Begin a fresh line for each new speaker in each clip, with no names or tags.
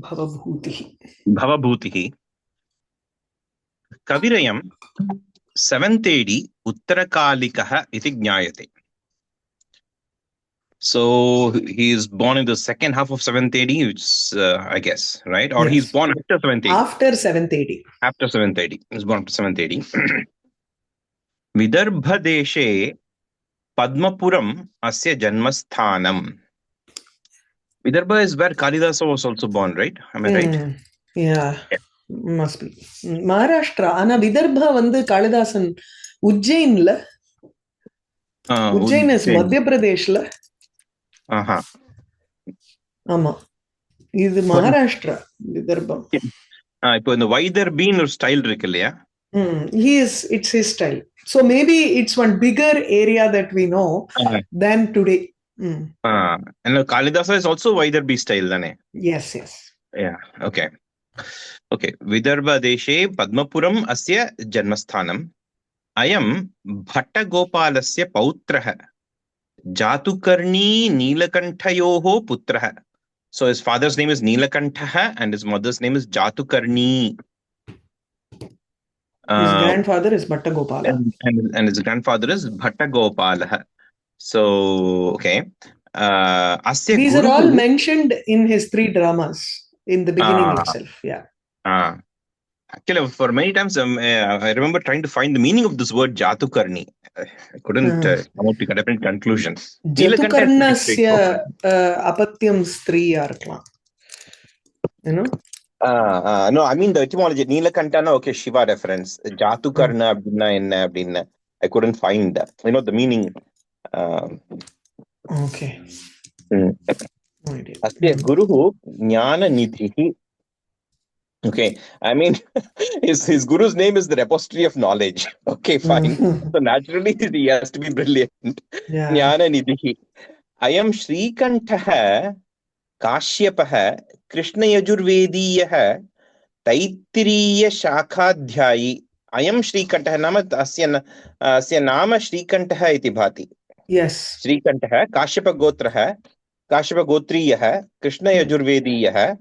Bhavabhuti.
Bhavabhuti. Kavirayam 7th AD Uttarakalikaha iti jnayate. So he is born in the second half of 7th AD, which is, I guess, right? Or he's
Yes.
born after 7th AD.
After 7th AD.
After 7th AD. He's born after 7th AD. Vidarbha deshe Padmapuram asya janmasthanam. Vidarbha is where Kalidasa was also born, right? Am I right?
Yeah, must be. Maharashtra. Ana Vidarbha வந்து Kalidasan உஜ்ஜைன்ல. Ujjain is Madhya Pradeshல. ஆமா. இது மகாராஷ்டிரா விதர்பம்.
இப்போ இந்த வைதர் been ஒரு style இருக்கு இல்லையா?
It's his style. So maybe it's one bigger area that we know than today.
And Kalidasa is also Vaidarbhi style, dane?
Yes.
Yeah, okay. Vidarbha deshe Padmapuram asya janmasthanam. Ayam Bhattagopalasya pautraha. Jatukarni Neelakanthayoho putraha. So his father's name is Neelakantha and his mother's name is Jatukarni.
His grandfather is Bhattagopala.
And his grandfather is Bhattagopala. So, okay.
These are all mentioned in his 3 dramas in the beginning itself. Yeah.
Actually, for many times, I remember trying to find the meaning of this word Jatukarni. I couldn't come out to a definite conclusion.
Jatukarnasya apatyam striya irukkalam. You know?
No, I mean the etymology. Neelakantana, okay, Shiva reference. Jatukarna abdinna enna abdinna. I couldn't find the meaning.
Okay.
Asya guruhu jnana nidhihi. Okay, I mean, his guru's name is the repository of knowledge. Okay, fine. So naturally, he has to be brilliant. Jnana nidhihi. Ayam Shrikantha Kashyapaha Krishna Yajurvediyaha Taittiriya Shakhadhyayi. Ayam Shrikantha nama asya nama Shrikantha iti bhati.
Yes.
Shrikantha Kashyapa Gotraha Kashyapa Gotriyaha Krishna Yajurvediyaha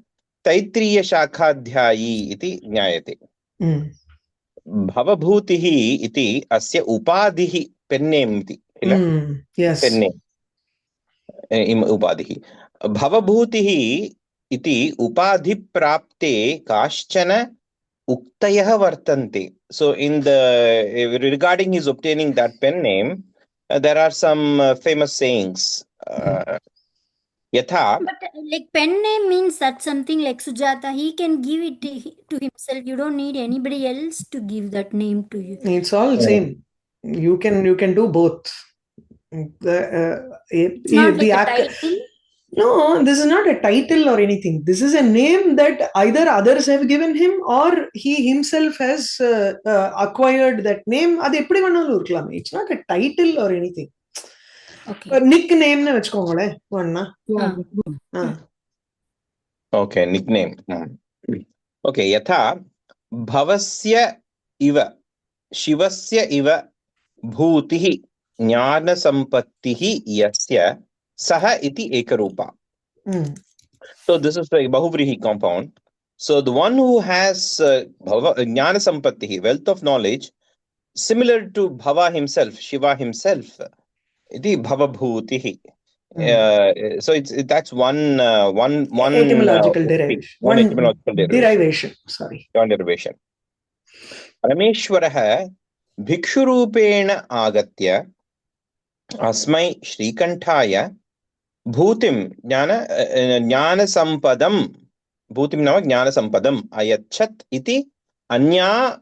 Taittiriya Shakhadhyayi iti jnayate. Bhavabhutihi iti asya upadhihi pen name iti.
Yes.
Pen name. Upadhihi. Bhavabhutihi iti upadhi prapte kaschana uktayah vartante. So in the regarding his obtaining that pen name, there are some famous sayings. Yatha.
But like pen name means that something like Sujata, he can give it to himself. You don't need anybody else to give that name to you.
It's all same. You can do both.
It's not like a title.
No, this is not a title or anything. This is a name that either others have given him or he himself has acquired that name. Adu eppadi vannalum irukkalam. It's not a title or anything.
Okay.
Nickname nu vechukongale vanna.
Okay, nickname. Okay, yatha bhavasya iva shivasya iva bhutihi jnana sampattihi yasya saha iti ekarupa. So this is like Bahuvrihi compound. So the one who has jnana sampattihi, wealth of knowledge, similar to Bhava himself, Shiva himself, iti Bhavabhutihi. So that's one
etymological derivation.
One etymological
derivation. Sorry.
One derivation. Parameshwaraha bhikshurupena agatya asmai Shrikantaya Bhutim jnana sampadam. Bhutim nama jnana sampadam ayachat iti anya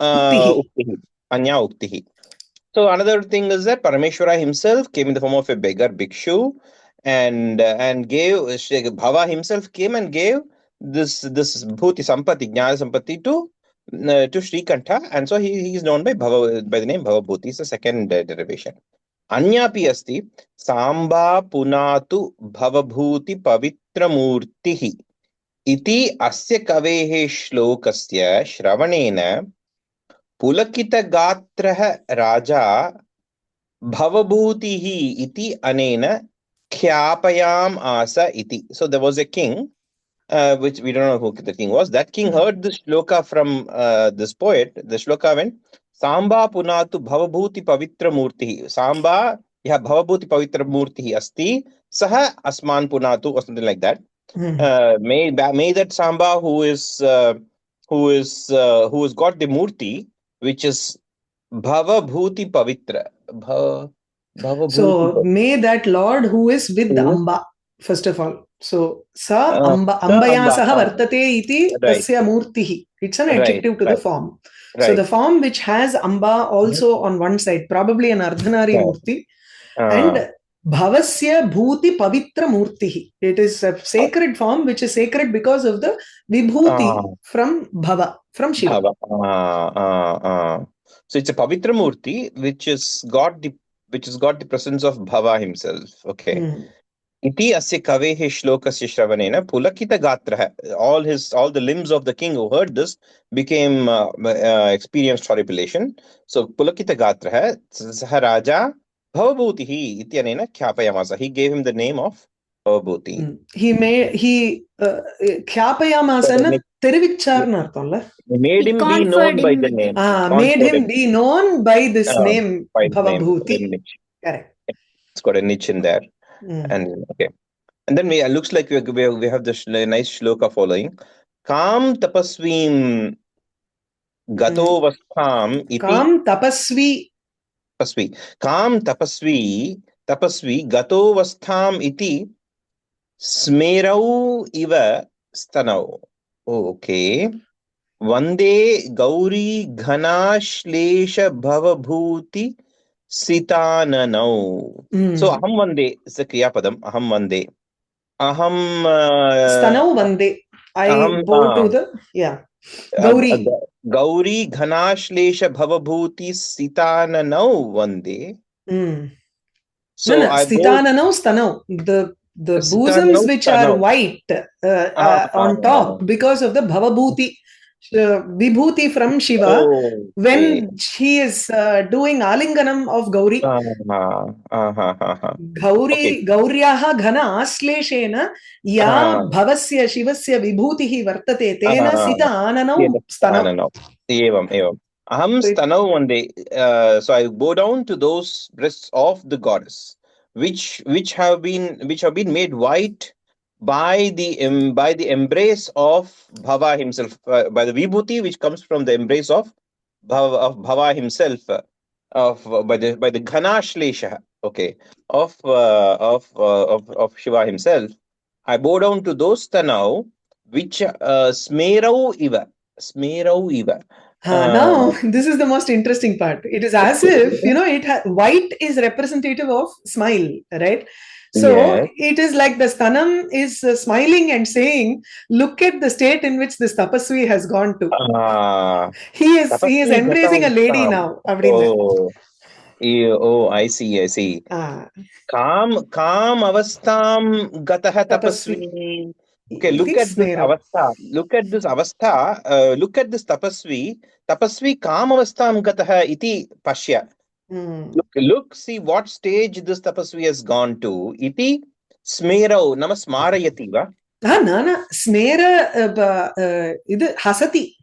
uktihi. Anya uktihi. So another thing is that Parameshwara himself came in the form of a beggar bhikshu and gave Bhava himself came and gave this bhuti sampati jnana sampati to Shrikantha, and so he is known by the name Bhavabhuti. It's the second derivation. Anyapi asti Samba punatu Bhavabhuti pavitramurtihi iti asya kavehe shlokasya shravanena Pulakita gatraha raja Bhavabhutihi iti anena khyapayam asa iti. So there was a king which we don't know who the king was. That king heard this shloka from this poet. The shloka went, Samba punatu bhavabhuti pavitra murti. Samba, yeah, bhavabhuti pavitra murti asti, saha asman punatu, or something like that. May that Samba who has got the murti, which is Bhavabhuti pavitra.
So
Bhavabhuti.
may that Lord who is with Amba, first of all. So sa Amba, Ambaya
Amba,
saha vartate iti
right,
tasya murtihi. It's an
right,
adjective to the
right,
form. So
right.
the form which has Amba also on one side, probably an Ardhanari
Right.
murti, and Bhavasya Bhuti Pavitra Murtihi. It is a sacred form which is sacred because of the Vibhuti from Bhava, from Shiva.
So it's a Pavitra Murti which has got the presence of Bhava himself. Okay. Iti asya kavehe shlokasya shravanena pulakita gatraha. All the limbs of the king who heard this became experienced horripilation. So pulakita gatraha saha raja Bhavabhutihi ityanena khyapayamasa. He gave him the name of Bhavabhuti.
He khyapayamasa தெரிவிச்சார்னு அர்த்தம்ல.
Made him be known by the name.
Made him be known by this name, Bhavabhuti. Correct.
It's got a niche in there. And okay. And then it looks like we have this nice shloka following. Kam tapasvim gato vastham iti.
Kam tapasvi.
Kam tapasvi gato vastham iti smerau iva stanau. Okay. Vande gauri ghanashlesha bhavabhuti sitananau. So aham vande is the kriya padam. Aham vande. Aham
stanau vande. I bow to the
Gauri ghanashlesha bhavabhuti sitananau vande.
So sitananau stanau. The bosoms which are white on top because of the Bhavabhuti. Vibhuti from Shiva, when he is doing Alinganam of Gauri. Gauryaha ghana asleshena ya bhavasya shivasya vibhutihi vartate tena sita ananau stanau.
Evam. Aham stanau one day. So I bow down to those breasts of the goddess, which have been made white by the embrace of Bhava himself, by the Vibhuti which comes from the embrace of Bhava himself, by the Ghanashlesha, okay, of Shiva himself. I bow down to those tanau which smerau iva.
Now this is the most interesting part. It is as if white is representative of smile, right? So it is like the stanam is smiling and saying, look at the state in which this tapasvi has gone to. He is embracing a lady now.
I see. Kam avastham gatah tapasvi. Okay, look at this avastha. Look at this tapasvi. Tapasvi kam avastham gatah iti pashya. Look, see what stage this tapasvi has gone to. Iti smerau nama smarayati va?
Nana smera idu hasati.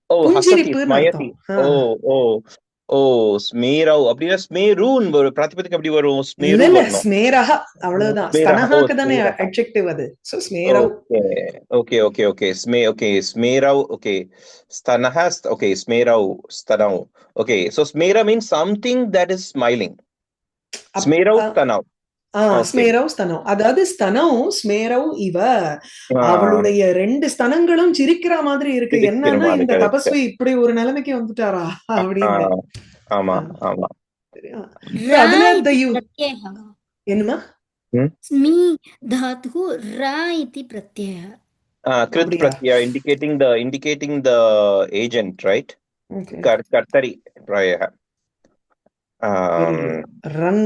Hasati, smayati. Smerau. அப்படினா ஸ்மேரூன் வரும். பிராதிபதிகம் அப்படி வரும். ஸ்மேரு வரணும்.
ஸ்மேரஹ அவ்வளவுதான். ஸ்தனஹக்கு தானே adjective அது. So smerau.
Okay. Smerau. Okay. Stanah. Okay. Smerau. Stanau. Okay. So smera means something that is smiling. Smerau stanau.
ஸ்மேரௌ ஸ்தனௌ. அதாவது ஸ்தனௌ ஸ்மேரௌ இவ. அவளுடைய ரெண்டு ஸ்தனங்களும் சிரிக்கிற மாதிரி இருக்கு. என்னன்னா இந்த தபஸ்வி இப்படி ஒரு நிலைமைக்கு வந்துட்டாரா அப்படின்னு. என்னமா
ஸ்மி தாத்து ரா இதி பிரத்யய.
Krit pratyaya indicating the agent, right? Kartari prayaha.
Run.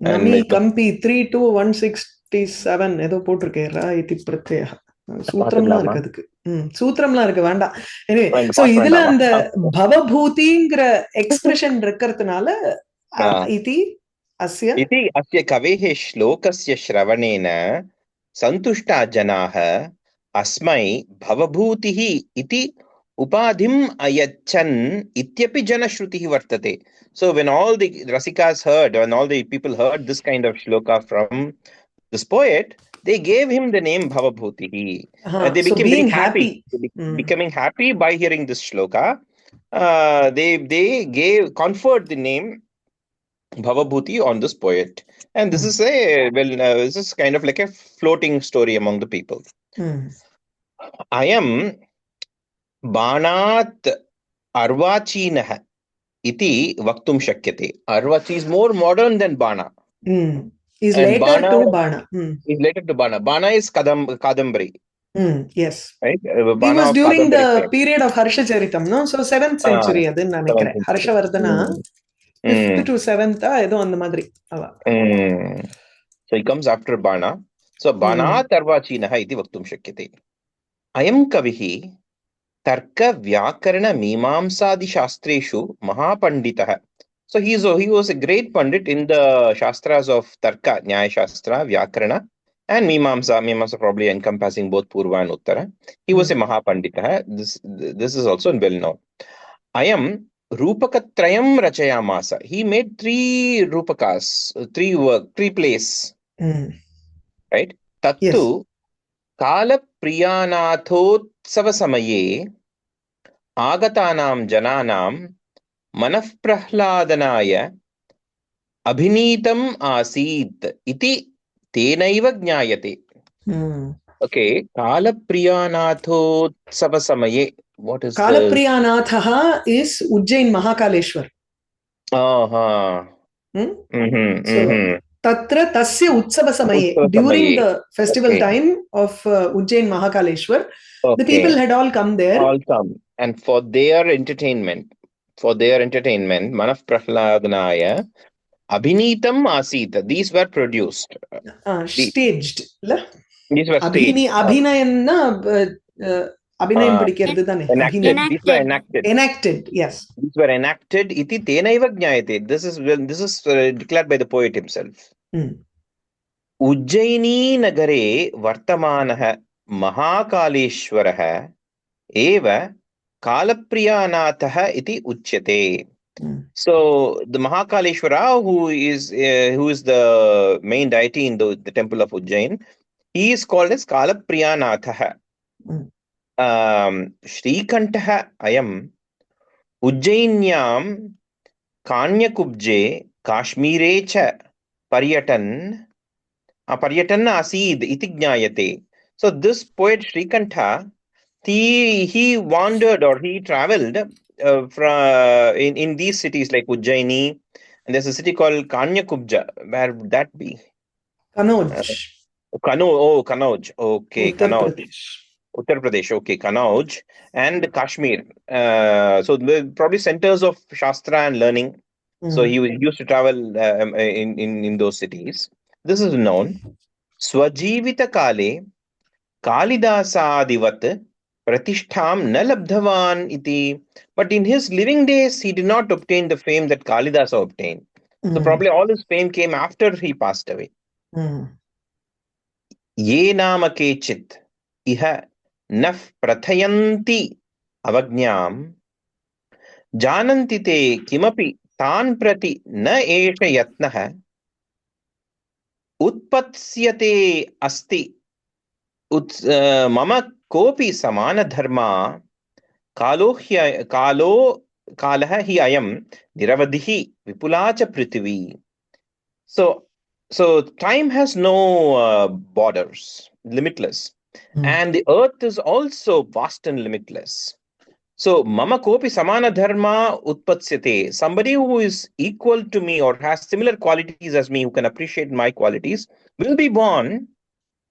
Nami Kampi 32167 ஏதோ போட்டிருக்கேன். ராயிதி பிரத்யய. சூத்திரம்லாம் இருக்கு அதுக்கு. சூத்திரம்லாம் இருக்கு, வேண்டாம். சோ இதுல அந்த பவபூதிங்கிற எக்ஸ்பிரஷன் இருக்கிறதுனால இதி Asya.
Iti asya kavehe shlokasya shravanena santushta janaha asmai bhavabhutihi iti upadhim ayachan ityapi janashrutihi vartate. So when all the Rasikas heard, when all the people heard this kind of shloka from this poet, they gave him the name Bhavabhutihi. They
So
became very
being
happy.
happy.
Becoming happy by hearing this shloka. They gave conferred the name Bhavabhuti on this poet. And this is this is kind of like a floating story among the people. I am Banat Arvachinah iti vaktum shakyate. Arvachi is more modern than Bana.
Is
And
later
Bana
to Bana.
is later to Bana. Bana is Kadambari.
Yes.
Right?
He
Bana
was
of
during
Kadambari
the
time.
period of Harsha Charitam, no? So 7th century, adin nanikre. Harshavardhana, 5th to 7th, edo and the madri.
So he comes after Bana. So Bana Tarvachinaha iti vaktum shakyate. Ayam kavihi tarka vyakarana mimamsadi shastreshu mahapanditah. So he was a great pandit in the shastras of Tarka, Nyaya Shastra, Vyakarana, and Mimamsa. Mimamsa probably encompassing both Purva and Uttara. He was a Mahapandita. This is also well known. Ayam Rupakatrayam Rachayamasa. He made 3 Rupakas, 3 plays. Right? Tattu Kala Priyanathotsava Samaye Agatanam Jananam Manafprahladanaaya Abhinitam Asid iti tenaiva jnayate. Okay, Kalapriyanathotsava samaye. What is
Kalapriyanathaha is Ujjain Mahakaleshwar. So, Tatra Tasya Utsava Samaye. During the festival time of Ujjain Mahakaleshwar, the people had all come there.
All come. And for their entertainment, Manaf Prahladanaya, Abhinitam Asid. These were produced.
Staged.
These were staged.
Abhinayanna Abhinayam padikiradhu thane.
These were enacted.
Enacted, yes.
These were enacted. Iti tenaiva jnayate. This is declared by the poet himself. Ujjaini nagare vartamanah Mahakaleshwarah eva Kalapriyanatha iti uchyate. So the Mahakaleshwara, who is the main deity in the temple of Ujjain, he is called as Kalapriyanatha. Shrikantah ayam Ujjainyam Kanyakubje Kashmire cha Paryatan Asid iti jnayate. So this poet Shrikantha, he wandered or he traveled from in these cities like Ujjaini, and there's a city called Kanyakubja. Where would that be?
Kanauj.
Kanauj. Okay, Kanauj.
Pradesh.
Uttar Pradesh, okay, Kanauj, and Kashmir. So probably centers of Shastra and learning. So he used to travel in those cities. This is known. Swajivita Kale Kalidasadivat Pratishtham na labdhavan iti. But in his living days, he did not obtain the fame that Kalidasa obtained. So probably all his fame came after he passed away. Ye nama kechit iha naf prathayanti avagnyam jananti te kimapi tan prati na esha yatnah utpatsyate asti mama kopi samana dharma kalah hi ayam niravadhi vipulacha prithvi. So time has no borders, limitless. And the earth is also vast and limitless. So, mama kopi samana dharma utpatsyate. Somebody who is equal to me or has similar qualities as me, who can appreciate my qualities, will be born.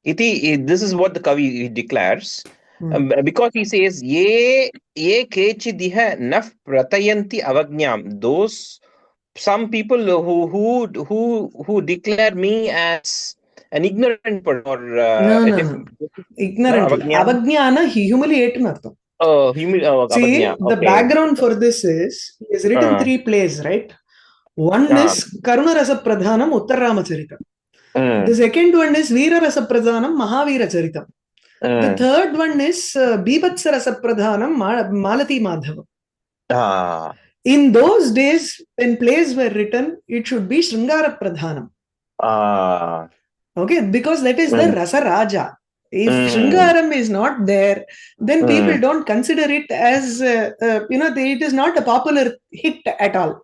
This is what the Kavi declares. Because he says, ye kechidiha naf pratayanti avagnyam. Those some people who declare me as an ignorant person or
ignorant. Avagnyana humiliate nartham. See, the background for this is he has written 3 plays, right? One is Karuna Rasa Pradhanam Uttar Ramacharitam. The second one is Veera Rasa Pradhanam Mahavira Charitam. The third one is Bibhatsa Rasa Pradhanam Malati Madhavam. In those days, when plays were written, it should be Sringara Pradhanam. Okay, because that is the Rasa Raja. If Sringaram is not there, then people don't consider it as, it is not a popular hit at all.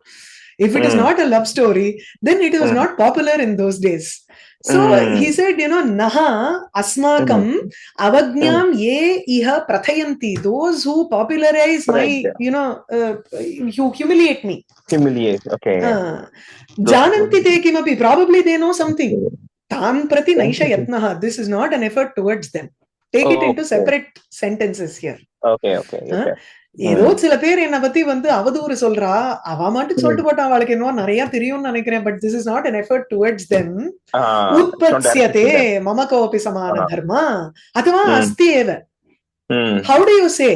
If it is not a love story, then it was not popular in those days. So he said, Naha Asmakam Avagnyam Ye Iha Prathayanti. Those who popularize my, you humiliate me.
Humiliate, okay.
Jananti te kimapi. Probably they know something. Tan prati naisha yatnaha. This is not an effort towards them. Take it into separate sentences here.
Okay.
ஏதோ சில பேர் என்ன பத்தி அவதூறு சொல்றா, அவ மட்டும் சொல்லிட்டு போட்டா, அவளுக்கு என்னவோ நிறைய தெரியும்னு நினைக்கிறேன். But this is not an effort towards them. உத்பத்ஸ்யதே மம கோபி சமான தர்மா அதுவா அஸ்தி ஏவ. How do you say?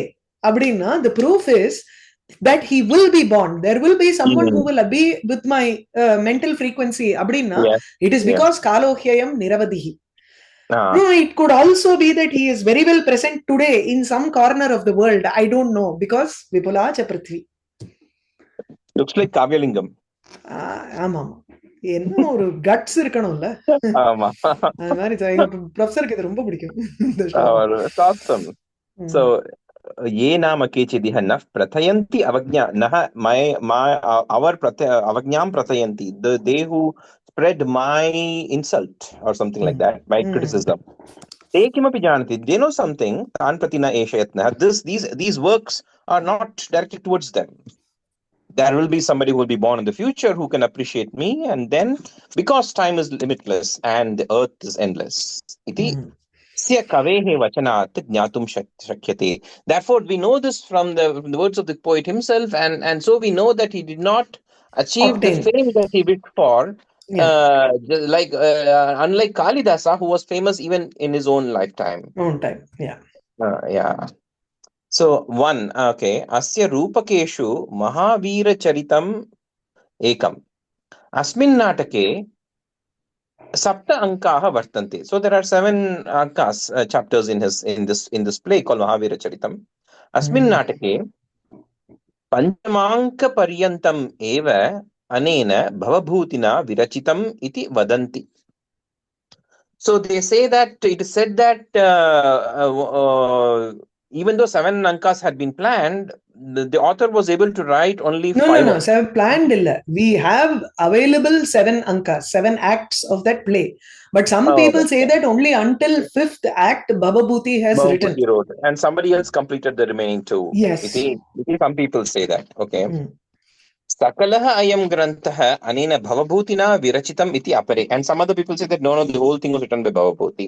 அப்படின்னா the proof is that he will be born. There will be someone who will be with my mental frequency. அப்படின்னா it is because kalohyayam niravadihi. No, it could also be that he is very well present today in some corner of the world. I don't know, because Vipula cha Prithvi.
Looks like Kavyalingam.
ஆமா என்ன ஒரு cuts இருக்கணும்ல.
ஆமா
அந்த மாதிரி ப்ரொஃபசருக்கு இது ரொம்ப பிடிக்கும்.
awesome. So ye nama kechidih naf prathayanti avagnya nah our avagnyam prathayanti, they who spread my insult or something like that, my criticism. They kimapi janati, they know something. Tan pratina eshayatna. These works are not directed towards them. There will be somebody who will be born in the future who can appreciate me, and then because time is limitless and the earth is endless. Iti sya kavehe vachanat jnatum shakyate. Therefore, we know this from the words of the poet himself, and so we know that he did not achieve the fame that he wished for. Unlike Kalidasa, who was famous even in his own lifetime. So okay, asya rupakeshu Mahavira Charitam ekam. Asmin natake sapta ankaha vartante. So there are 7 ankas, chapters in this play called Mahavira Charitam. Asmin natake panchamanka paryantam eva anena bhavabhutina virachitam iti vadanti. So they say that it is said that even though 7 ankas had been planned, the author was able to write only 5.
No, 7 planned illa. We have available 7 ankas, 7 acts of that play. But some people say that only until 5th act Bhavabhuti has written.
Wrote, and somebody else completed the remaining 2.
Yes.
Some people say that. Okay. Sakalaha ayam grantaha anena Bhavabhutina virachitam iti apare. And some other people say that no, the whole thing was written by Bhavabhuti.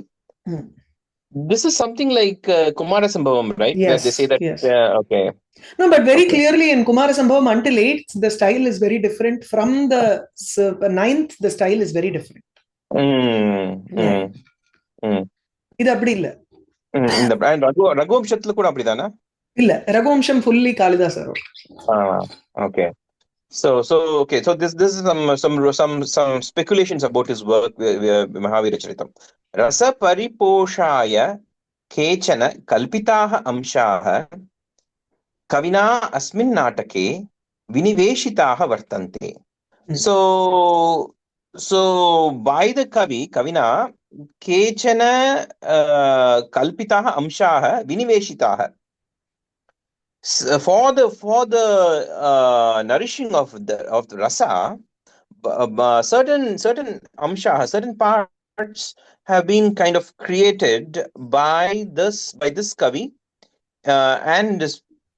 This is something like Kumarasambhavam, right?
Yes.
Where they say that.
Yes.
Okay.
No, but very clearly in Kumarasambhavam until 8th, the style is very different. From the 9th, the style is very different. இது அப்படி இல்ல.
இந்த ரகுவம்சத்துல கூட அப்படிதானா?
இல்ல, Raghuvamsha fully Kalidasa.
Okay. So this is some speculations about his work, Mahavira Charitam. Rasa pariposhaya kechana kalpitaha amshaha kavina asmin natake viniveshitaha vartante. So by the kavina kechana kalpitaha amshaha viniveshitaha. For the nourishing of the rasa, certain amsha, certain parts have been kind of created by this kavi and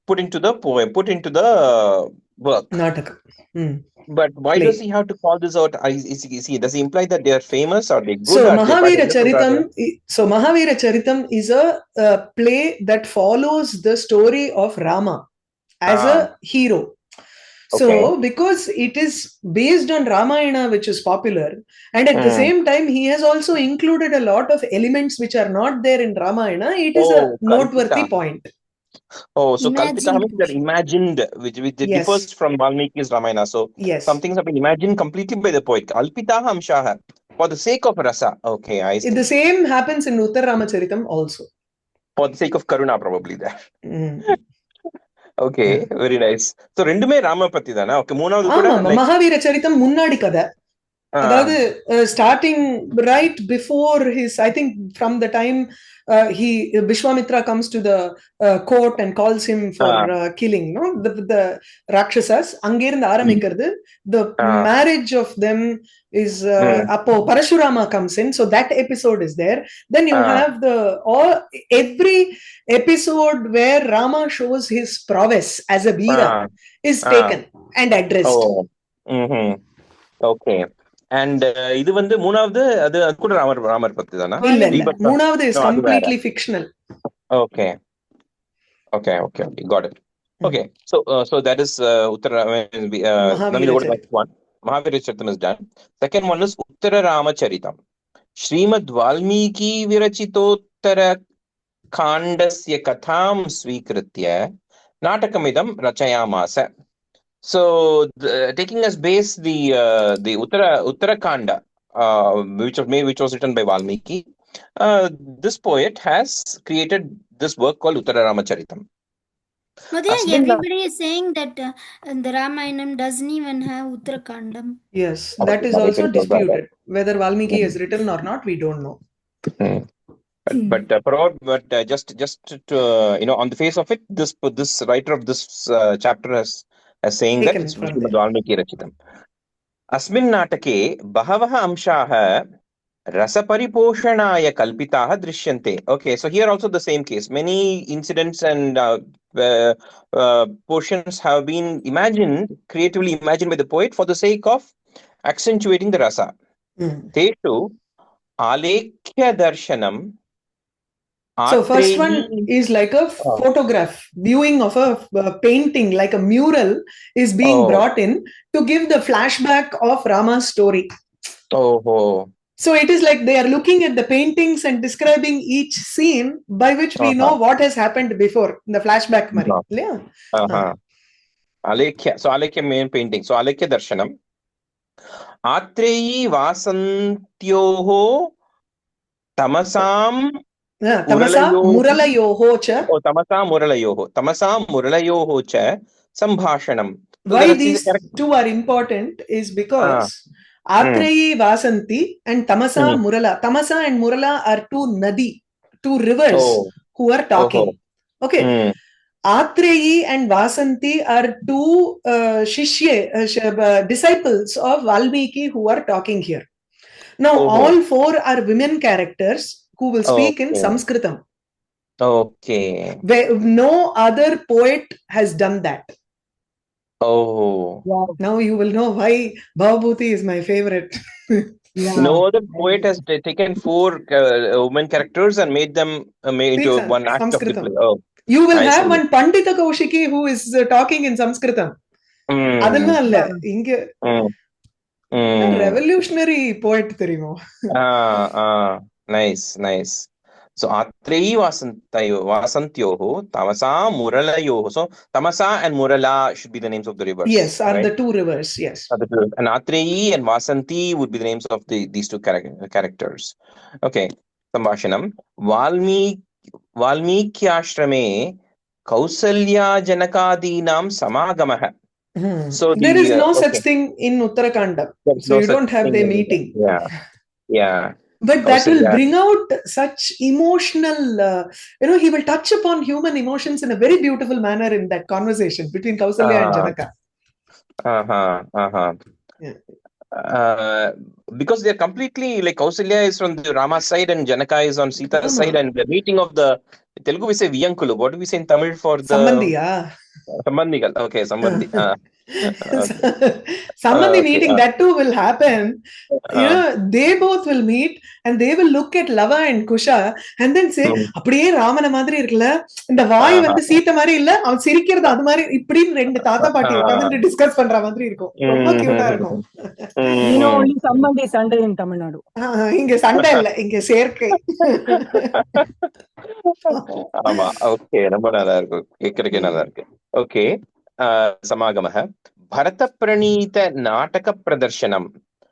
put into the poem, put into the work.
Nataka.
But why does he have to call this out? Does he imply that they are famous or they good?
So Mahavira Charitam is a play that follows the story of Rama as a hero. So because it is based on Ramayana, which is popular, and at the same time he has also included a lot of elements which are not there in Ramayana, it is a noteworthy point.
Oh, so Kalpitaha
Imagined.
means they're imagined, which
Yes.
differs from Valmiki's Ramayana. So
Yes.
some things have been imagined completely by the poet. Kalpitaha amshaha, for the sake of rasa. Okay, I see.
The same happens in Uttar Ramacharitam also.
For the sake of Karuna, probably there.
Mm.
Okay, very nice. So ரெண்டுமே ராம பத்தி தானே? Okay, மூணாவது கூட
ஆமா,
like
Mahavira சரித்தம் முன்னாடி கதை. அதாவது starting right before his, I think from the time Vishwamitra comes to the court and calls him for killing, no, the Rakshasas, அங்கிருந்து ஆரம்பிக்கிறது. The marriage of them is அப்போ Parashurama comes in, so that episode is there. Then you have every episode where Rama shows his prowess as a Veera is taken and addressed.
Oh. Okay. And இது வந்து மூணாவது அது கூட ராமர் பத்தி தானா?
இல்ல மூணாவது is completely fictional.
Okay, got it. Okay, so that is Uttara next one. Mahavira Charitam is done. Second one is Uttara Ramacharitam. Srimad Valmiki Virachitottara Khandasya Katham Svikritya Natakam Rachayamasa. So, taking as base the Uttarakanda, which was written by Valmiki, this poet has created this work called Uttara Ramacharitam.
But everybody is saying that the Ramayanam doesn't even have Uttarakandam.
Yes, that is also disputed. Whether Valmiki has written or not, we don't know.
But just to, on the face of it, this writer of this chapter as saying that it's Srimad Valmiki Rachitam. Asmin Natake Bahavaha Amshaha Rasapariposhanaya Kalpitaha Drishyante. Okay, so here also the same case. Many incidents and portions have been creatively imagined by the poet for the sake of accentuating the rasa. Teshu Alekya Darshanam.
So first one is like a photograph, viewing of a painting, like a mural is being brought in to give the flashback of Rama's story. So it is like they are looking at the paintings and describing each scene by which we know what has happened before, the flashback.
Alekya, so Alekya main painting. So Alekya Darshanam. Atreyi Vasantyoho Tamasam
Tamasa Muralayoho cha.
Tamasa Muralayoho cha Sambhashanam.
Why these two are important is because Atreyi Vasanti and Tamasa Murala. Tamasa and Murala are two rivers who are talking. Okay. Atreyi and Vasanti are two disciples of Valmiki who are talking here. Now all four are women characters who will speak in Sanskritam.
Okay.
No other poet has done that.
Wow.
Now you will know why Bhavabhuti is my favorite.
No other poet has taken four women characters and made them into one act
Sanskritam.
of the play.
You will have one Pandita Kaushiki who is talking in Sanskritam. Adalla illa inge revolutionary poet theriyumo.
Nice. So Atreyi Vasantyoho Tamasa Muralayoho. So Tamasa and Murala should be the names of the rivers.
Yes, are the two rivers. Yes.
And Atreyi and Vasanti would be the names of these two characters. Okay. Sambhashanam. Valmikyashrame Kausalya Janakadinam Samagamaha. So
there is no such thing in Uttarakanda. So you don't have the meeting.
Yeah.
But that will bring out such emotional, he will touch upon human emotions in a very beautiful manner in that conversation between Kausalya and Janaka.
Because they're completely like Kausalya is from the Rama side and Janaka is on Sita's side, and the meeting of the Telugu we say Viyankulu. What do we say in Tamil for the
Sambandhiya?
Sambandhigal. Okay, Sambandhi.
Sambandhi
Okay.
meeting, that too will happen. They both will meet and they will look at Lava and Kusha and then say, அப்படியே ராமன மாதிரி இருக்குல்ல, இந்த வாய் வந்து சீத்த மாதிரி இல்ல, அவன் சிரிக்கிறது அது மாதிரி, இப்படின்னு ரெண்டு தாத்தா பாட்டி உட்கார்ந்து டிஸ்கஸ் பண்ற மாதிரி இருக்கும். ரொம்ப கியூட்டா இருக்கும்.
only Sambandhi Sunday in Tamil Nadu.
இங்க சண்டை இல்ல, இங்க சேர்க்கை.
ஆமா, ஓகே, ரொம்ப நல்லா இருக்கு, கேட்கறதுக்கே நல்லா இருக்கு. ஓகே, சமாகமः பரத பிரணீத நாடக பிரதர்ஷனம்.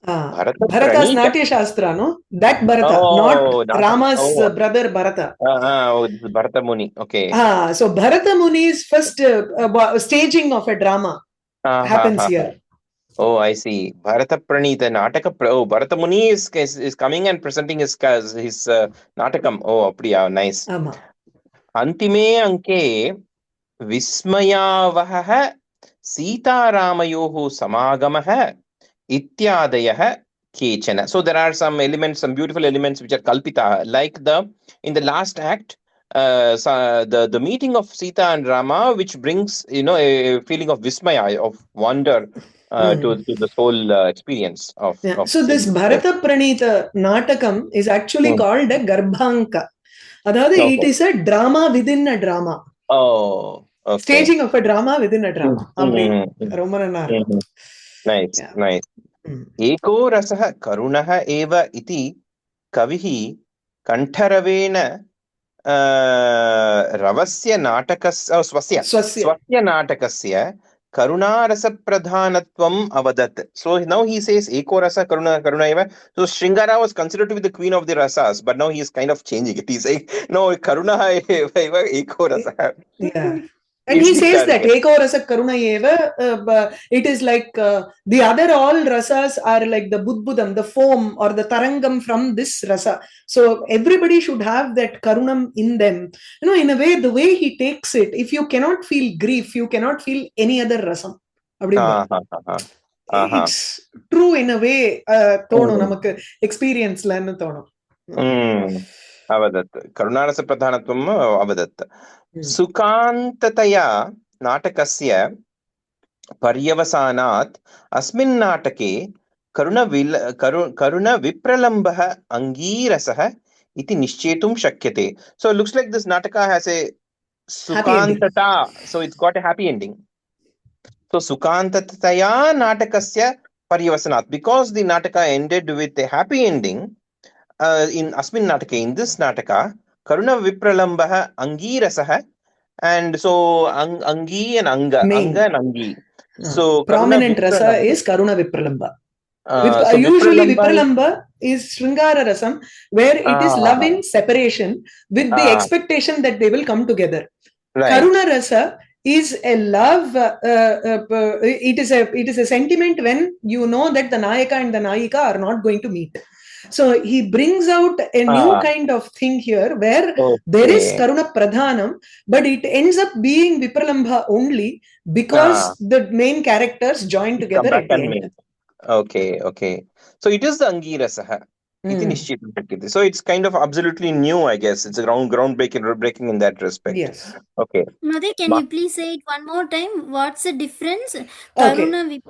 Bharata's Natya Shastra, no? That Bharata, not Rama's brother Bharata.
Bharata Muni, okay.
So Bharata Muni's first staging of a drama happens here.
Oh, I see. Bharata Pranita Nataka. Oh, Bharata Muni is coming and presenting his Natakam. Oh, apdiya, nice. Antime anke Vismayavaha Sita Ramayohu Samagamaha Ityadayah Kechana. So there are some elements, some beautiful elements which are kalpita, like in the last act, the meeting of Sita and Rama, which brings, a feeling of Vismaya, of wonder to the whole experience of.
So this Bharata Pranita Natakam is actually called a Garbhanka. Adhaadu, it is a drama within a drama.
Oh, okay.
Staging of a drama within a drama.
Nice, nice. Eko rasah karunah eva iti kavihi kantaravena ravasya natakasya swasya natakasya karunarasa pradhanatvam avadat. So now he says eko rasa karuna eva. So Shringara was considered to be the queen of the rasas, but now he is kind of changing it. He's saying no, karuna eva eko rasa.
Yeah. And he says that eko rasa karuna eva, it is like the other all rasas are like the budbudam, the foam or the tarangam from this rasa. So everybody should have that karunam in them. In a way, the way he takes it, if you cannot feel grief, you cannot feel any other rasam. It's true in a way. Thono namakku experience la enna thono.
Avadat karunarasa pradhanatvam avadat. Sukantataya natakasya paryavasanat asmin natake karuna vipralambah angirasah iti nishchetum shakyate. So it looks like this nataka has a sukantata, so it's got a happy ending. So sukantataya natakasya paryavasanat, because the nataka ended with a happy ending. In asmin natake, in this nataka, karuna vipralambah angirasah, and so angi and anga and angi. So
prominent rasa is karuna vipralamba. Usually vipralamba is Shringara rasam, where it is love in separation with the expectation that they will come together. Right. Karuna rasa is a love, it is a sentiment when you know that the Nayaka and the Nayika are not going to meet. So he brings out a new kind of thing here where there is Karuna Pradhanam, but it ends up being Vipralambha only because the main characters join together at the end.
Okay. So it is the Angirasaha. So it's kind of absolutely new, I guess. It's a groundbreaking in that respect.
Yes.
Okay.
Mother, can you please say it one more time? What's the difference? Karuna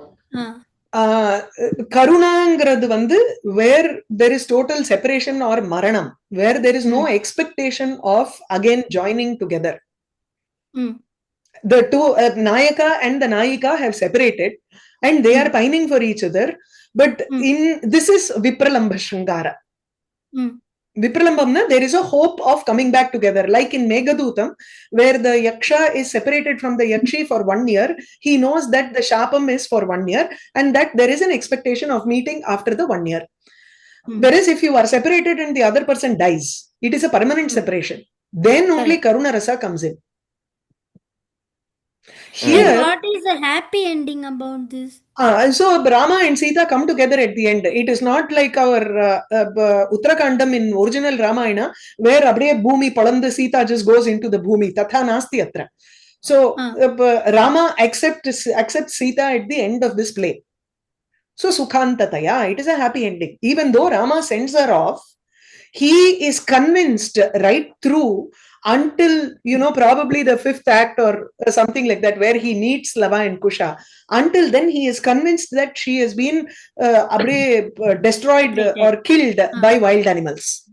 Karunangradu vandu where there is total separation or maranam, where there is no expectation of again joining together. The two Nayaka and the Nayika have separated and they are pining for each other, but this is Vipralambha Shringara. Vipralambhamna, there is a hope of coming back together. Like in Meghadutam, where the Yaksha is separated from the Yakshi for 1 year, he knows that the Shapam is for 1 year and that there is an expectation of meeting after the 1 year. Whereas if you are separated and the other person dies, it is a permanent separation. Then only Karuna Rasa comes in. Here,
what is the happy ending about this?
So Rama and Sita come together at the end. It is not like our Uttarakandam in original Ramayana, where abde bhumi palandu Sita just goes into the bhumi. Tatha nasti atra. So Rama accepts Sita at the end of this play. So Sukhantataya, it is a happy ending. Even though Rama sends her off, he is convinced right through until, probably the fifth act or something like that, where he meets Lava and Kusha. Until then, he is convinced that she has been destroyed or killed by wild animals.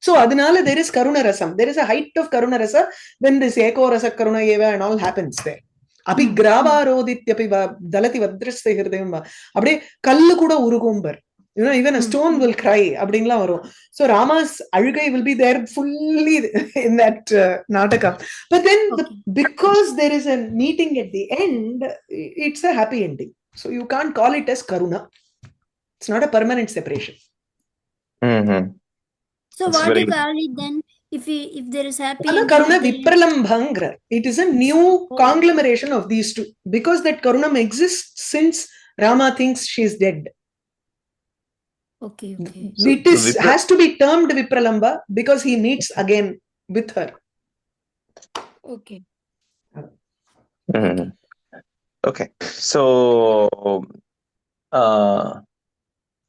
So, adinala there is Karuna Rasam. There is a height of Karuna Rasa when this Eko Rasa Karuna Eva and all happens there. Api grava rodityapi dalati vadrasya hirdayam. Abde kallu kuda urugumbar. Even a stone will cry. So Rama's alugai will be there fully in that Nataka. But then because there is a meeting at the end, it's a happy ending. So you can't call it as Karuna. It's not a permanent separation.
So
It's
what
very
do you call it then? If there is happy
Ana
ending,
Karuna
then
Vipralambhangra. It is a new conglomeration of these two. Because that Karunam exists since Rama thinks she is dead.
Okay.
So
It has to be termed Vipralamba because he meets again with her.
Okay.
Okay. So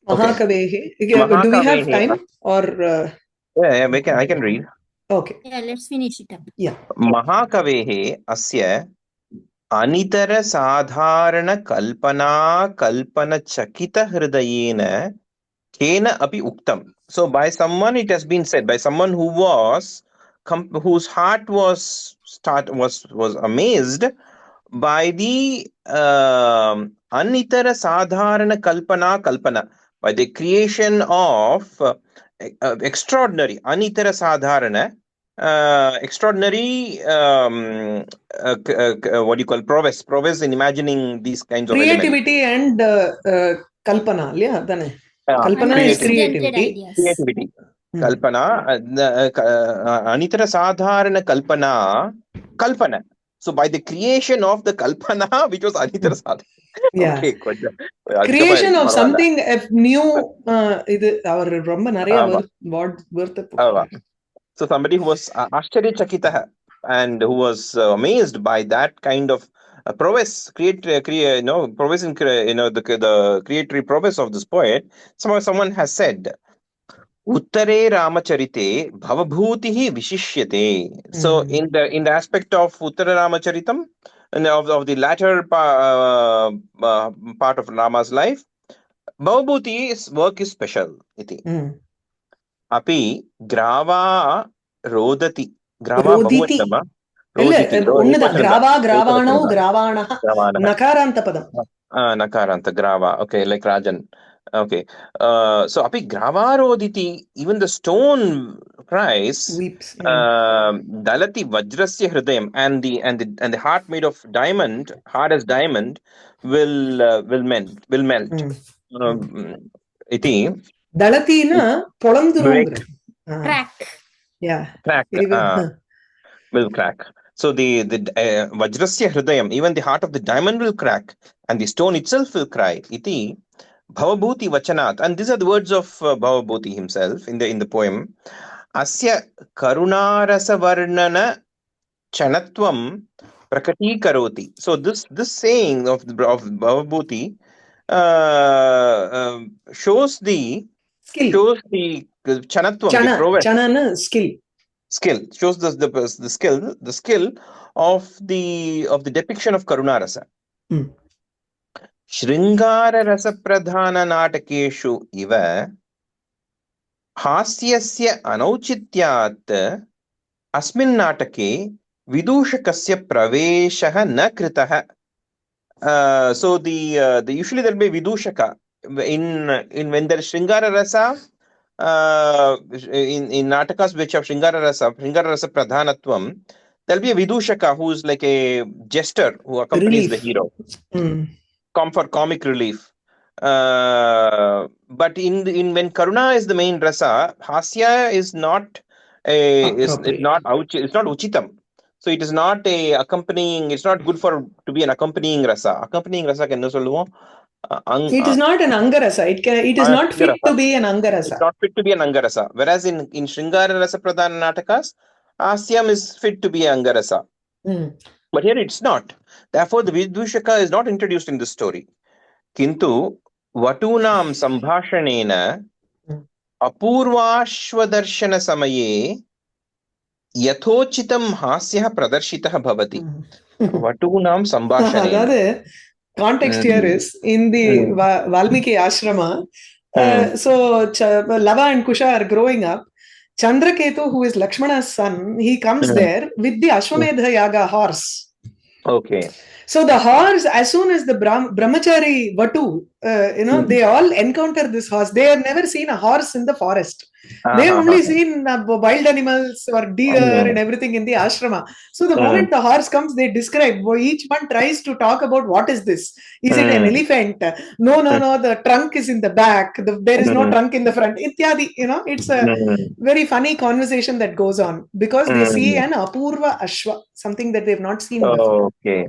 Mahakavehi. Do we have time or?
Yeah, I can read.
Okay.
Yeah, let's finish it up.
Yeah.
Mahakavehe asya anitara sadharana kalpana chakita hridayena kena api uktam. So by someone it has been said, by someone whose heart was amazed by the anitara sadharana kalpana, by the creation of extraordinary anitara sadharana extraordinary what do you call prowess in imagining these kinds of
Creativity
elements.
and kalpana. Yeah, kalpana is creativity.
Creativity. Kalpana, anitara sadharana kalpana. So by the creation of the kalpana, which was anitara sadharana.
Yeah.
Okay,
Creation of something new. Our Ramba Naraya worth.
So somebody who was Ashcharya Chakitaha and who was amazed by that kind of prowess, prowess in the creatory prowess of this poet. Someone has said, Uttare Ramacharite Bhavabhuti Vishishyate. So in the aspect of Uttara Ramacharitam and of the latter part of Rama's life, Bhavabhuti's work is special. Api grava rodati. Grava
Roditi.
Roditi.
Grava, gravano, gravana. Nakaranta padam.
Nakaranta, grava. Okay, like Rajan. Okay. So api grava roditi, even the stone cries.
Weeps.
Dalati vajrasya hridayam, and the heart made of diamond, hard as diamond, will melt. Iti.
Dalati na
Break.
Crack.
Yeah.
Crack. Will crack. So the vajrasya hridayam, even the heart of the diamond will crack, and the stone itself will cry. Iti Bhavabhuti vachanat, and these are the words of Bhavabhuti himself in the poem. Asya karunarasa varnana chanatvam prakati karoti. So this saying of Bhavabhuti shows the
skill.
Shows the chanatvam, the prowess.
Chana skill.
Shows the skill of the depiction of Karunarasa. Shringara rasa pradhana natakeshu iva hasyasya anauchityat asmin natake vidushakasya praveshah na kritah. So the usually there will be vidushaka in when there is Shringara rasa. In Natakas which have Shringara rasa pradhanatvam, there'll be a Vidushaka who is like a jester who accompanies the hero. For comic relief. But when Karuna is the main rasa, Hasya is not uchitam. So it is not a accompanying. It's not good to be an accompanying rasa. Accompanying rasa can also.
It is not an Angarasa. It is not fit to be an Angarasa.
It's not fit to be an Angarasa. Whereas in Shringara Rasa Pradhana Natakas, Asyam is fit to be Angarasa. But here it's not. Therefore, the Vidushaka is not introduced in this story. Kintu Vatunam Sambhashanena Apurvashvadarshana Samaye यथोचितं हास्यः प्रदर्शितः भवति वटूनां सम्भाषणेन.
அதாவது context here is in the Valmiki ashrama. So Lava and Kusha are growing up. Chandraketu, who is Lakshmana's son, he comes there with the Ashwamedha Yaga horse.
Okay.
So the horse, as soon as the brahmachari Vatu, they all encounter this horse. They have never seen a horse in the forest. They have only seen wild animals or deer and everything in the ashrama. So the moment the horse comes, they describe. Each one tries to talk about what is this. Is it an elephant? No. The trunk is in the back. There is no trunk in the front. Ityadi. It's a very funny conversation that goes on because they see an apurva ashwa, something that they've not seen before.
Okay.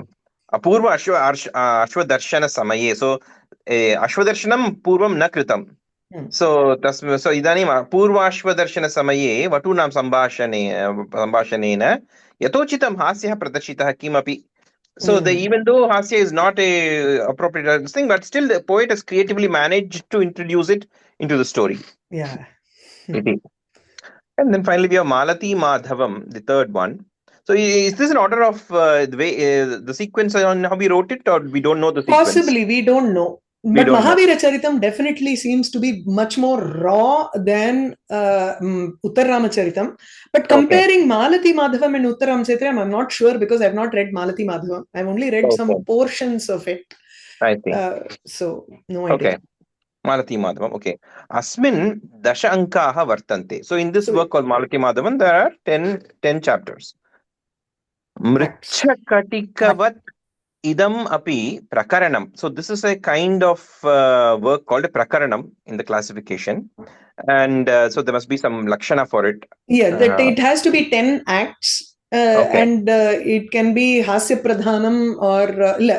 Apurva ashvadarshana samaye. So ashvadarshanam purvam na kritam. So idanim apurva ashvadarshana samaye vatunam sambhashanena yathochitam hasyah pradashitah kimapi. So even though hasya is not a appropriate thing, but still the poet has creatively managed to introduce it into the story.
Yeah.
And then finally we have Malati Madhavam, the third one. So is this an order of the way the sequence on how we wrote it, or we don't know the sequence?
Possibly, we don't know. But Mahavira Charitam definitely seems to be much more raw than Uttarramacharitam. But comparing Malati Madhavam and Uttarramacharitam, I'm not sure because I've not read Malati Madhavam. I've only read some portions of it.
I think.
So, no idea.
Okay. Malati Madhavam. Okay. Asmin dasha ankaha vartante. So in this work called Malati Madhavam, there are 10 chapters. Mrichakatikavat idam api prakaranam. So this is a kind of work called a prakaranam in the classification. And so there must be some lakshana for it.
Yeah, that it has to be 10 acts. And it can be hasya pradhanam or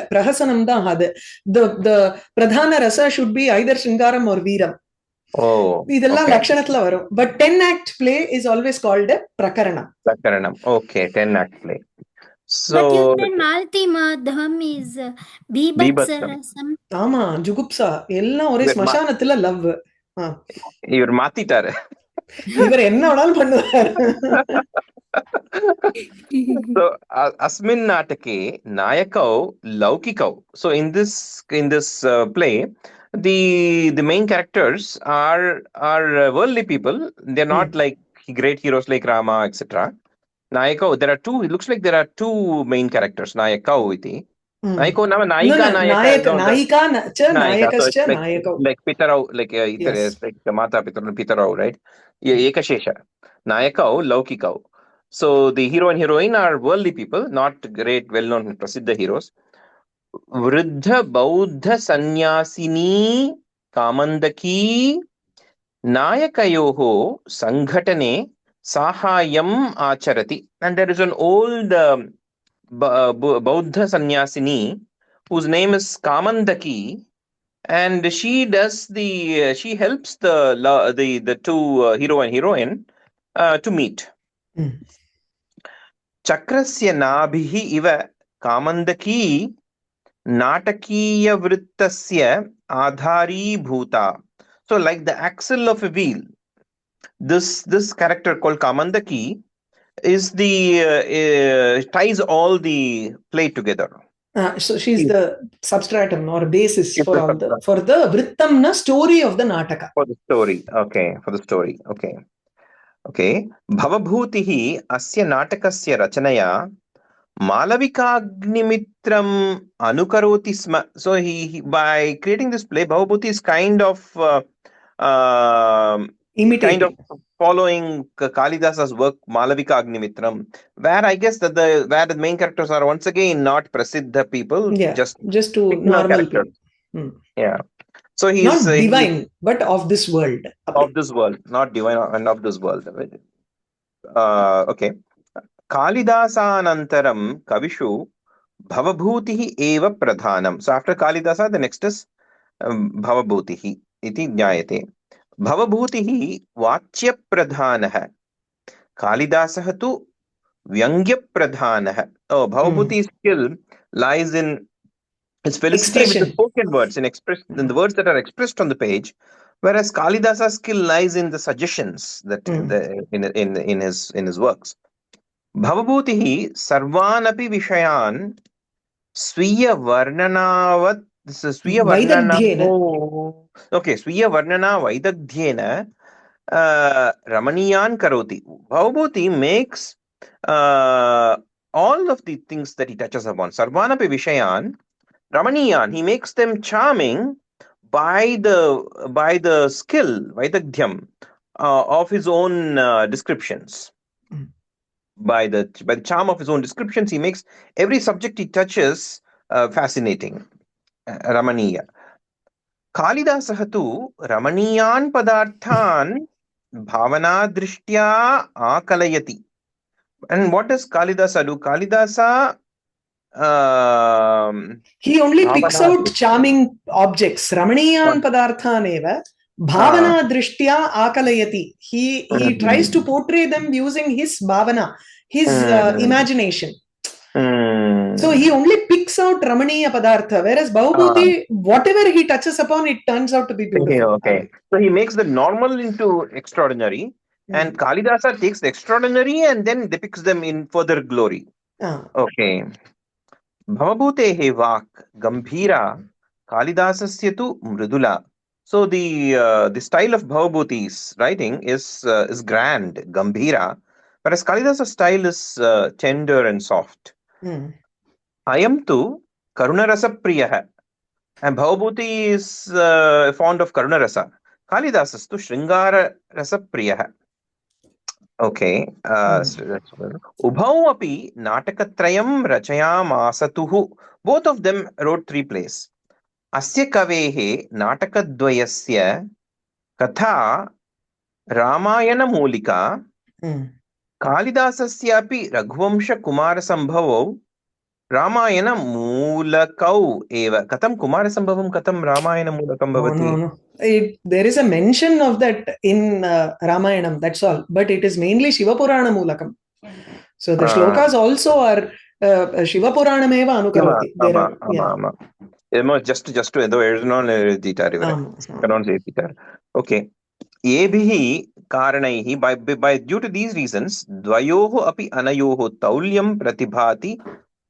prahasanam da hadu. The pradhana rasa should be either shringaram or veeram. Idella lakshanathla varum. But 10 act play is always called a prakaranam.
Prakaranam. Okay, 10 act play. So
but you said Malati Madhavam is Bibhatsarasam.
Ama jugupsa ella ore smashanathila love.
இவர் மாத்திட்டாரு.
இவர் என்ன வேணாலும் பண்ணுவார்.
So asmin natake nayakau laukikau. So in this play, the main characters are worldly people. They're not like great heroes like Rama, etc. Nayakau, there are two. It looks like there are two main characters. Nayakau iti. Nayako nama nayika nayakascha nayakau. Like Pitarau, like like Mata Pitarau, right? Ekashesha. Nayakau, Laukikau. So the hero and heroine are worldly people, not great, well-known, prasiddha heroes. Vriddha Bauddha Sanyasini Kamandaki Nayakayoho Sanghatane Sahayam Acharati. And there is an old Bauddha Sanyasini whose name is Kamandaki, and she helps the two hero and heroine to meet. Chakrasya nabhihi iva Kamandaki Natakiya Vrittasya Adhari Bhuta. So like the axle of a wheel, this character called Kamandaki is the ties all the play together.
So she's the substratum or basis for the vrittamna story of the nataka.
For the story, okay. Bhavabhutihi asya natakasya rachanaya Malavikaagnimitram anukaroti sma. So he by creating this play, Bhavabhuti is kind of following Kalidasa's work Malavikaagnimitram, where I guess that where the main characters are once again not prasiddha people,
just to normal people.
Yeah. So he's
not divine, but of this world.
Of this world, not divine and of this world. Okay. Kalidasanantaram kavishu bhavabhutihi eva pradhanam. So after Kalidasa, the next is bhavabhutihi iti jnayate. Bhavabhutihi vachya pradhanah. Kalidasah tu vyangya pradhanah. Oh, Bhavabhuti's skill lies in its felicity with the spoken words, in the words that are expressed on the page, whereas Kalidasa's skill lies in the suggestions that in his works. Bhavabhutihi sarvanapi vishayan Swiya Varnanavat Swiya
Vaidagdhyena.
Varnanavo okay, Swiya Varnana Vaidagdhyena Ramaniyan Karoti. Bhavabhuti makes all of the things that he touches upon. Sarvanapi Vishayan Ramaniyan, he makes them charming by the skill, Vaidagdhyam, of his own descriptions. By the charm of his own descriptions, he makes every subject he touches fascinating, Ramaniya. Kalidasah tu Ramaniyan padarthan bhavana drishtya akalayati. And what does Kalidasa do? Kalidasa
He only picks
bhavana
out charming objects. Ramaniyan padarthan eva bhavana drishtya akalayati. He tries to portray them using his bhavana, his imagination. So he only picks out Ramaniya Padartha, whereas Bhavabhuti, whatever he touches upon, it turns out to be beautiful.
Okay. So he makes the normal into extraordinary, and Kalidasa takes the extraordinary and then depicts them in further glory. Okay. Bhavabhutehe vak gambhira Kalidasasya tu mridula. So the style of Bhavabhuti's writing is grand, gambhira, whereas Kalidasa's style is tender and soft. Ayam tu karunarasa priyaha. And Bhavabhuti is fond of Karuna Rasa. Kalidasas tu Shringara Rasa Priyaha. Okay. Ubhau api Natakatrayam Rachayam Asatuhu. Both of them wrote 3 plays. Asya Kavehe Natakadvayasya Katha Ramayana Mulika Kalidasasyapi Raghuvamsha Kumara Sambhavo Ramayana Mulakau eva. Katam Kumara Sambhavam Katam Ramayana Mulakam Bhavati.
No. There is a mention of that in Ramayanam, that's all. But it is mainly Shiva Purana Mulakam. So the shlokas also are Shiva Puranam eva anukaroti.
Just to okay. Ebihi karanaihi by due to these reasons, dvayoho api anayoho taulyam pratibhati.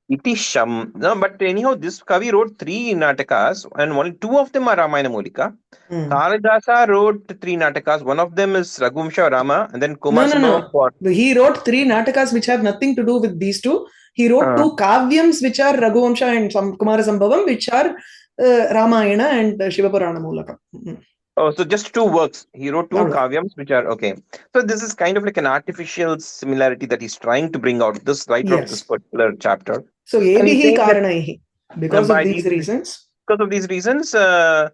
No, but anyhow, this Kavi wrote 3 Natakas, and only 2 of them are Ramayana Mulika. Kalidasa wrote 3 Natakas. One of them is Raghuvamsha Rama, and then Kumar Sambhavam.
He wrote 3 Natakas which have nothing to do with these 2. He wrote 2 Kavyams which are Raghuvamsha and Kumara Sambhavam, which are Ramayana and Shiva Purana Mulaka.
Oh, so just 2 works. He wrote 2 Kavyams which are okay. So this is kind of like an artificial similarity that he's trying to bring out, this writer of this particular chapter.
So ebihi karanaihi, because of these reasons.
Because of these reasons, there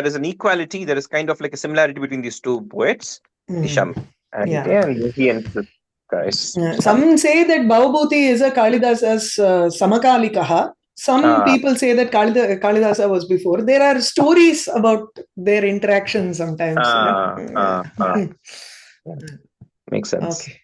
is an equality. There is kind of like a similarity between these 2 poets, Isham and he and this guys.
Some say that Bhavabhuti is a Kalidasa's Samakalikaha. Some people say that Kalidasa was before. There are stories about their interaction sometimes.
Makes sense.
Okay.